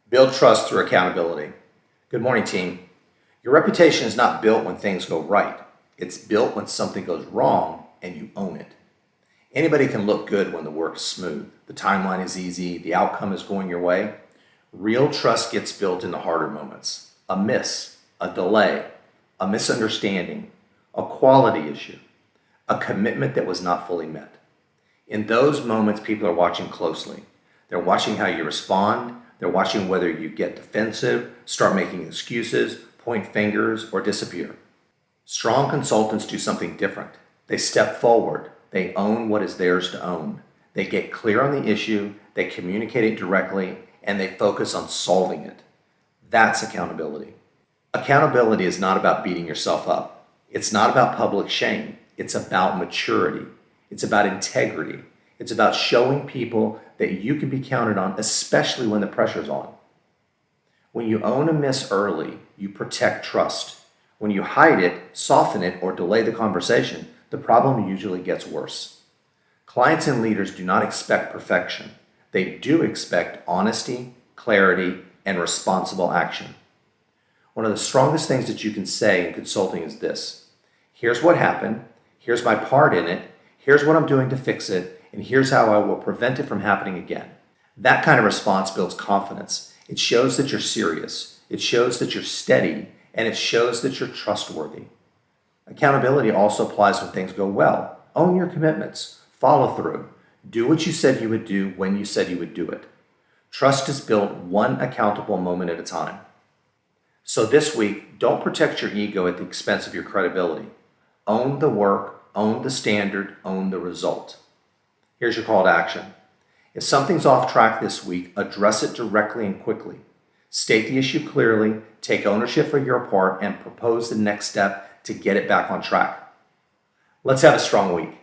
Build trust through accountability. Good morning, team. Your reputation is not built when things go right. It's built when something goes wrong and you own it. Anybody can look good when the work is smooth, the timeline is easy, the outcome is going your way. Real trust gets built in the harder moments. A miss, a delay, a misunderstanding, a quality issue, a commitment that was not fully met. In those moments, people are watching closely. They're watching how you respond. They're watching whether you get defensive, start making excuses, point fingers, or disappear. Strong consultants do something different. They step forward. They own what is theirs to own. They get clear on the issue, they communicate it directly, and they focus on solving it. That's accountability. Accountability is not about beating yourself up. It's not about public shame. It's about maturity. It's about integrity. It's about showing people that you can be counted on, especially when the pressure's on. When you own a miss early, you protect trust. When you hide it, soften it, or delay the conversation, the problem usually gets worse. Clients and leaders do not expect perfection. They do expect honesty, clarity, and responsible action. One of the strongest things that you can say in consulting is this: here's what happened, here's my part in it, here's what I'm doing to fix it, and here's how I will prevent it from happening again. That kind of response builds confidence. It shows that you're serious. It shows that you're steady, and it shows that you're trustworthy. Accountability also applies when things go well. Own your commitments. Follow through. Do what you said you would do when you said you would do it. Trust is built one accountable moment at a time. So this week, don't protect your ego at the expense of your credibility. Own the work, own the standard, own the result. Here's your call to action. If something's off track this week, address it directly and quickly. State the issue clearly, take ownership for your part, and propose the next step to get it back on track. Let's have a strong week.